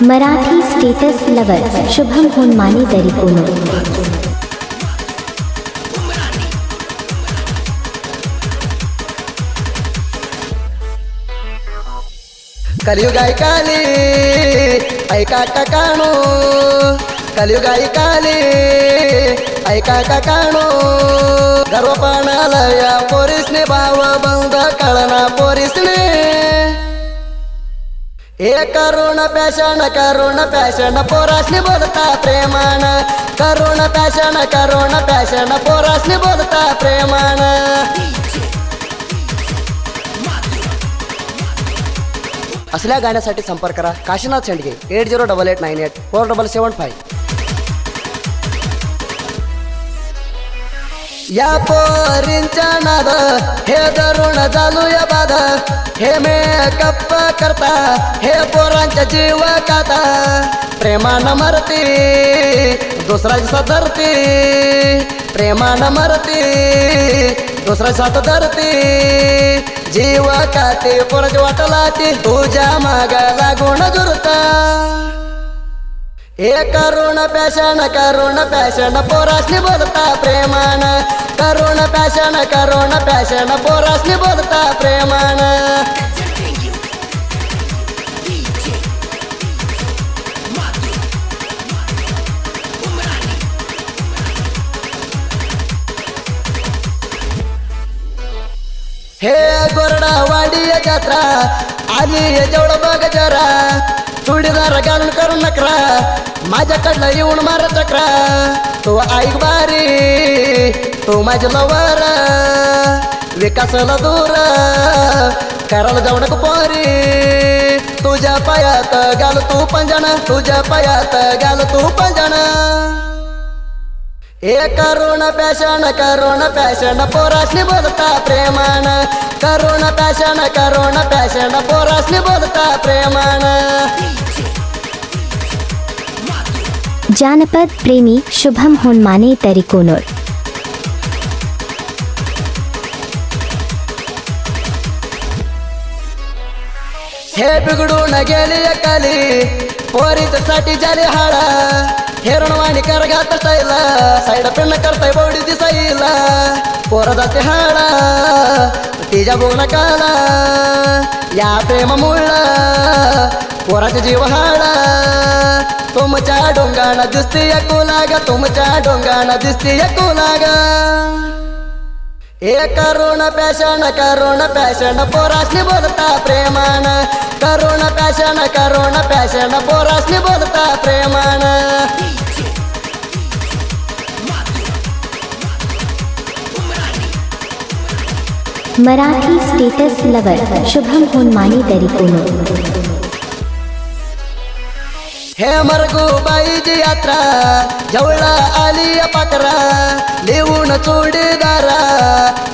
Marathi status lover Shubham Honmane दरिकोनो. कलियुग ऐकाली ऐका काकानो, कलियुग ऐकाली ऐका काकानो. गर्वपणाला या पोरीसने भाव बंद कळना पोरीसने. हे करुण पॅशन पोरासने बोलता प्रेमान. करुण पॅशन पोरासने बोलता प्रेमान. असल्या गाण्यासाठी संपर्क करा काशीनाथ शेंडगे 8088984775. या पोरींच्या नाद हे दरुण चालूया बाध. हे मेकअप करता हे पोरांच्या जीव काता. प्रेमानं मरती दुसऱ्याची साथ धरती. प्रेमानं मरती दुसऱ्याची साथ धरती. जीव काते पोराची वाट लाती तुझ्या माग लागून जुरता. हे करुण पॅशन पोरासने बोलता प्रेमान. करुण पॅशन पोरासने बोलता प्रेमान. हे गोरडावाडी जत्रा आली जेवढं बघ जरा. चुडीदार घालून करू नकरा माझ्याकडलं येऊन मार चक्रा. तू ऐक बारी तू माझी लवर. विकासाला दूर करायला जाऊ नको पोरी. तुझ्या पायात घाल तू पंजण. तुझ्या पायात घाल तू पंजण. हे करुण पॅशन पोरासने बोलता प्रेमान. करुण पॅशन पोरासने बोलता प्रेमान. जानपद प्रेमी शुभम होनमाने दरिकोनो. हे बिघडून गेली काली पोरीसाठी झाली हाळा. हेरणवाणी कर घात साईला साईड पेन करताय बवडी दिसाईला. पोर जाते हाळा तिच्या बोगणा काला. या प्रेम मुळला पोराचा जीव हाळा. तुमच्या डोंगाना दिसते कुलागा. तुमच्या डोंगाना दिसते कुलागा. हे करुण पॅशन पोरासने बोलता प्रेमान. करुण पॅशन पोरासने बोलता प्रेमान. मराठी स्टेटस लवर शुभम होनमाने दरिकोनो. हे मरगूबाईची यात्रा जवळा आली पाकरा. लिहून चुडीदारा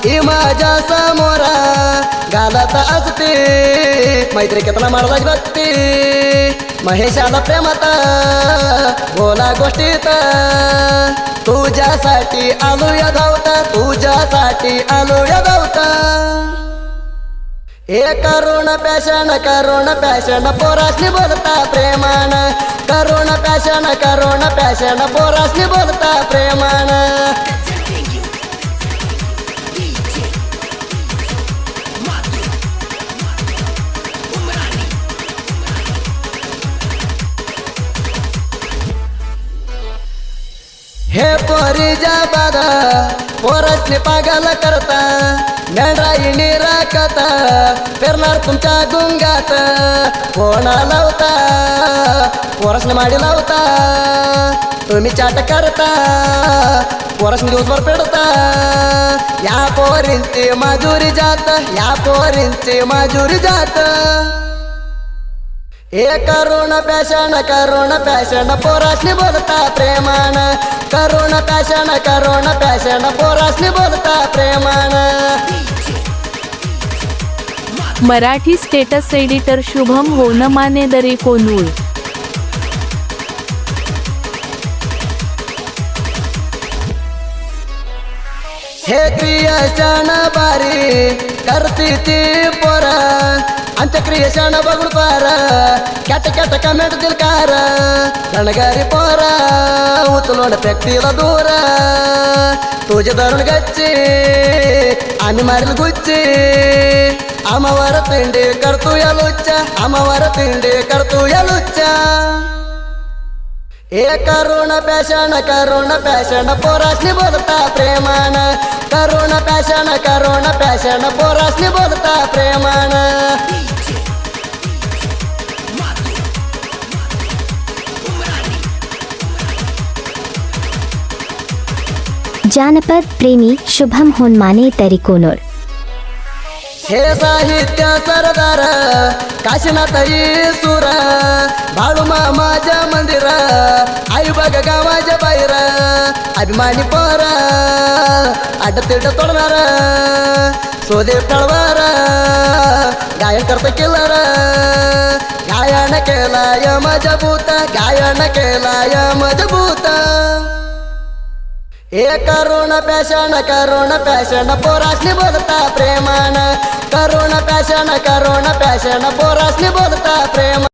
ही माझ्या समोरा. घालत असते मैत्री केतना महाराज भक्ती. महेशाला प्रेमात बोला गोष्टीत. तुझ्यासाठी आलो या धावता. तुझ्यासाठी आलो या धावता. हे करुण पॅशन पोरासने बोलता प्रेमान. करुण पॅशन पोरासने बोलता प्रेमान. हे पोरीच्या बाधा पोरासने पागल करता. नंडराईने राखता फिरणार तुमच्या गुंगात. कोणा लावता पोरासने माडी लावता. तुम्ही चाट करता पोरासने दिवसभर पेडता. या पोरींची माजुरी जात. या पोरींची माजुरी जात. हे करुण पॅशन पोरासने बोलता प्रेमान. करुण पॅशन पोरासने बोलता प्रेमान. मराठी स्टेटस एडिटर शुभम होनमाने दरिकोनो. हे क्रियाशन बारी करती ती पोरा. आमच्या क्रिएशन बघून पार कॅट कॅट कमेंट दिल कार रणगारी पोरा उचलून फेकतील दूर तुझे धरून गच्ची आम्ही मारील गुच्ची आमावर पिंडी करतो या लुच्चा आमावर पिंडी करतो या लुच्चा ए करुण पॅशन पोरासनी बोलता प्रेमान करुण पॅशन पोरासनी बोलता प्रेमान जानपद प्रेमी शुभम होनमाने तरीकोनोर हे साहित्य सरदार काशीनाथ सुर बाळू मामाच्या मंदिर आई बघ गावाच्या बाहेर अभिमानी पोर अड्डतिड्ड तोडणार सोदे तळवार गायन करत किल्लार गायन केलाय मजबूत गायन केलाय मजबूत ए करुण पॅशन पोरासनी बोलता प्रेमान करुण पॅशन पोरासनी बोलता प्रेम